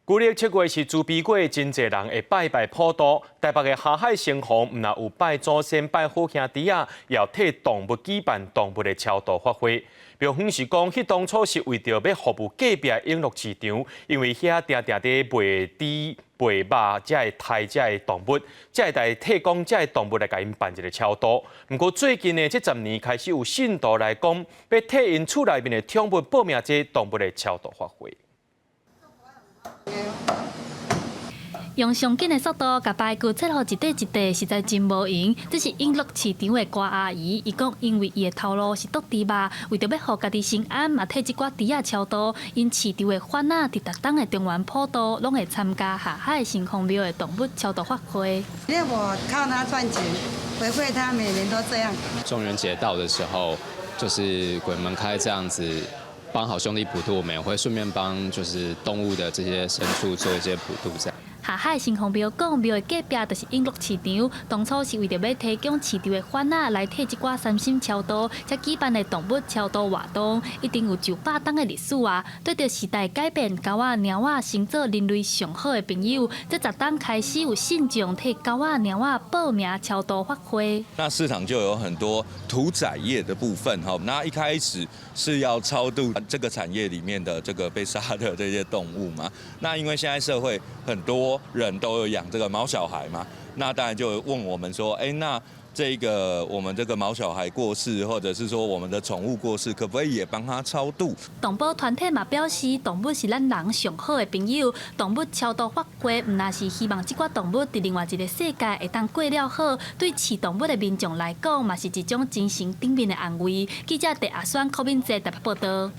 旧历7月是猪鼻过，真侪人会拜拜普渡。台北的下海城隍唔但有拜祖先、拜好兄弟啊，也要替动物举办动物的超度法会。庙方是讲，迄当初是为着要服务隔壁永乐市场，因为遐定定伫卖猪、卖肉，才会杀这的动物，才会来替讲这的动物来甲因办一个超度。不过最近呢，这10年开始有信徒来讲，要替因厝内面的宠物报名这动物的超度法会。 用上紧的速度，甲排骨切好一块一块，实在真无用。这是永乐市场的瓜阿姨，伊讲因为伊的头路是剁猪肉，为着要互家己心安，嘛替即寡猪仔超度。因市场的番仔伫逐档的中原普渡，拢会参加下海城隍庙的动物超度法会。因为我靠它赚钱，回馈它，每年都这样。中元节到的时候，就是鬼门开这样子。 帮好兄弟普渡，我们也会顺便帮就是动物的这些牲畜做一些普渡，这样。下海城隍庙讲，庙的隔壁就是永乐市场，当初是为着要提供市场的番仔来替即寡三星超度，才举办的动物超度活动，一定有900档的历史啊！对着时代改变，狗仔、猫仔成做人类上好的朋友。这10档开始有信众替狗仔、猫仔报名超度法会。那市场就有很多屠宰业的部分哈，那一开始是要超度这个产业里面的这个被杀的这些动物嘛。那因为现在社会很多人都有养这个毛小孩嘛，那当然就问我们说，那这个我们这个毛小孩过世，或者是说我们的宠物过世，可不可以也帮他超度？动保团体嘛表示，动物是咱人上好的朋友。动物超度法会，唔但是希望这寡动物伫另外一个世界会当过了好，对饲动物的民众来讲，嘛是一种精神顶面的安慰。记者伫阿选柯敏哲台北报道。